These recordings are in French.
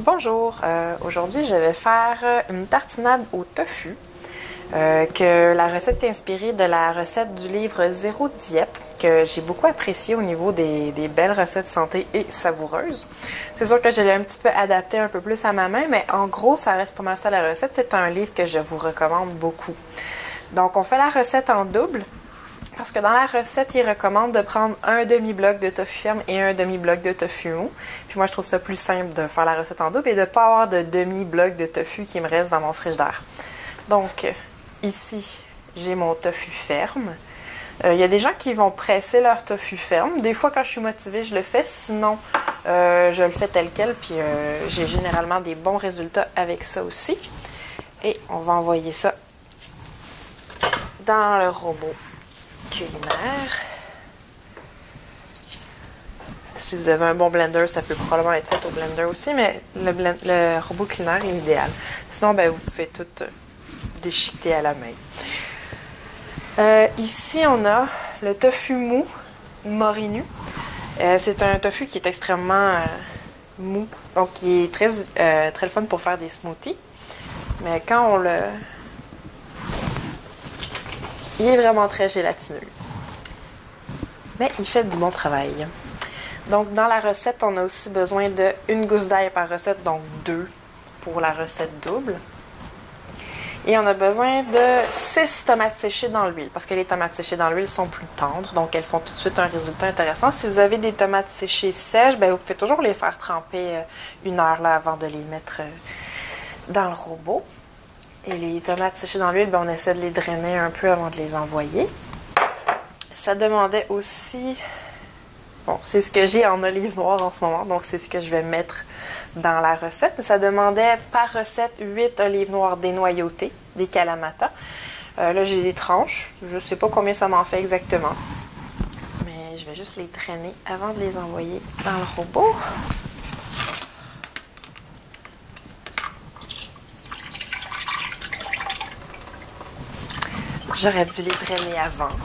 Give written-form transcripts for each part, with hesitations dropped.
Bonjour, aujourd'hui je vais faire une tartinade au tofu, que la recette est inspirée de la recette du livre Zéro Diète, que j'ai beaucoup apprécié au niveau des belles recettes santé et savoureuses. C'est sûr que je l'ai un petit peu adapté un peu plus à ma main, mais en gros ça reste pas mal ça la recette. C'est un livre que je vous recommande beaucoup. Donc on fait la recette en double. Parce que dans la recette, il recommande de prendre un demi-bloc de tofu ferme et un demi-bloc de tofu mou. Puis moi, je trouve ça plus simple de faire la recette en double et de ne pas avoir de demi-bloc de tofu qui me reste dans mon frigidaire. Donc, ici, j'ai mon tofu ferme. Il y a des gens qui vont presser leur tofu ferme. Des fois, quand je suis motivée, je le fais. Sinon, je le fais tel quel. Puis j'ai généralement des bons résultats avec ça aussi. Et on va envoyer ça dans le robot culinaire. Si vous avez un bon blender, ça peut probablement être fait au blender aussi, mais le robot culinaire est l'idéal. Sinon, ben, vous pouvez tout déchiqueter à la main. Ici, on a le tofu mou morinu. C'est un tofu qui est extrêmement mou, donc qui est très le fun pour faire des smoothies. Mais quand on le... Il est vraiment très gélatineux. Mais il fait du bon travail. Donc, dans la recette, on a aussi besoin de une gousse d'ail par recette, donc 2 pour la recette double. Et on a besoin de 6 tomates séchées dans l'huile, parce que les tomates séchées dans l'huile sont plus tendres, donc elles font tout de suite un résultat intéressant. Si vous avez des tomates séchées sèches, ben, vous pouvez toujours les faire tremper 1 heure là, avant de les mettre dans le robot. Et les tomates séchées dans l'huile, ben, on essaie de les drainer un peu avant de les envoyer. Ça demandait aussi... Bon, c'est ce que j'ai en olive noire en ce moment, donc c'est ce que je vais mettre dans la recette. Ça demandait par recette 8 olives noires dénoyautées, des Kalamata. Là, j'ai des tranches. Je ne sais pas combien ça m'en fait exactement. Mais je vais juste les drainer avant de les envoyer dans le robot. J'aurais dû les drainer avant.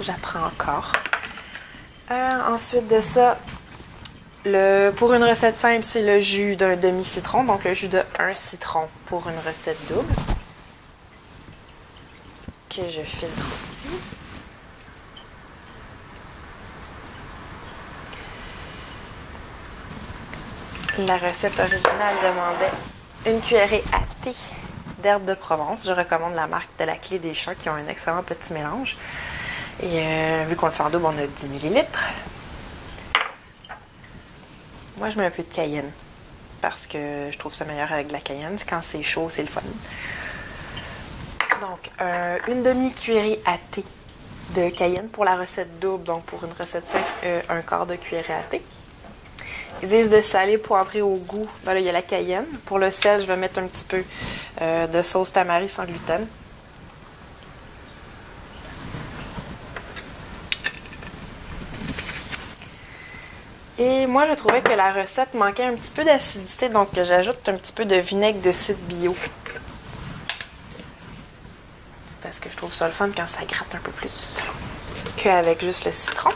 J'apprends encore. Ensuite de ça, pour une recette simple, c'est le jus d'un demi-citron. Donc le jus de 1 citron pour une recette double. Que je filtre aussi. La recette originale demandait une cuillerée à thé d'herbes de Provence. Je recommande la marque de la Clé des Champs qui ont un excellent petit mélange. Et vu qu'on le fait en double, on a 10 ml. Moi, je mets un peu de cayenne parce que je trouve ça meilleur avec de la cayenne. Quand c'est chaud, c'est le fun. Donc, une demi-cuillerée à thé de cayenne pour la recette double. Donc, pour une recette simple, un quart de cuillerée à thé. Ils disent de saler, poivrer au goût. Ben là, il y a la cayenne. Pour le sel, je vais mettre un petit peu de sauce tamari sans gluten. Et moi, je trouvais que la recette manquait un petit peu d'acidité, donc j'ajoute un petit peu de vinaigre de cidre bio. Parce que je trouve ça le fun quand ça gratte un peu plus qu'avec juste le citron.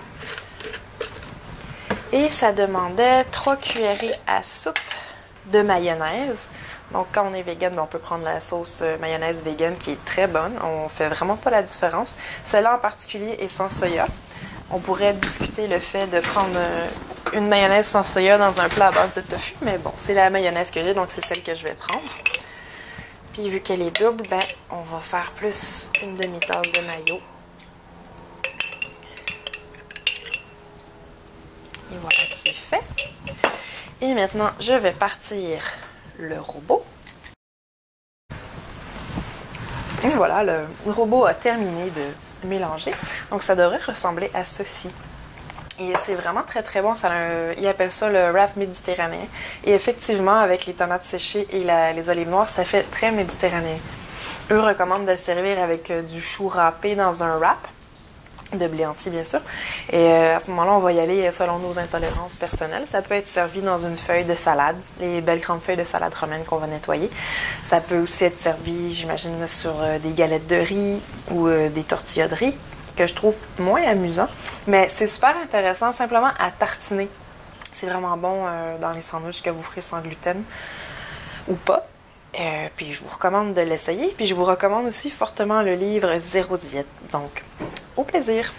Et ça demandait 3 cuillerées à soupe de mayonnaise. Donc, quand on est vegan, on peut prendre la sauce mayonnaise vegan qui est très bonne. On fait vraiment pas la différence. Celle-là en particulier est sans soya. On pourrait discuter le fait de prendre une mayonnaise sans soya dans un plat à base de tofu. Mais bon, c'est la mayonnaise que j'ai, donc c'est celle que je vais prendre. Puis, vu qu'elle est double, ben, on va faire plus une demi-tasse de mayo. Et voilà qui est fait. Et maintenant, je vais partir le robot. Et voilà, le robot a terminé de mélanger. Donc, ça devrait ressembler à ceci. Et c'est vraiment très très bon. Ils appellent ça le wrap méditerranéen. Et effectivement, avec les tomates séchées et les olives noires, ça fait très méditerranéen. Eux recommandent de le servir avec du chou râpé dans un wrap. De blé entier, bien sûr. Et à ce moment-là, on va y aller selon nos intolérances personnelles. Ça peut être servi dans une feuille de salade, les belles grandes feuilles de salade romaine qu'on va nettoyer. Ça peut aussi être servi, j'imagine, sur des galettes de riz ou des tortillas de riz, que je trouve moins amusant. Mais c'est super intéressant simplement à tartiner C'est vraiment bon dans les sandwichs que vous ferez sans gluten ou pas. Puis je vous recommande de l'essayer. Puis je vous recommande aussi fortement le livre Zéro Diète. Donc, au plaisir!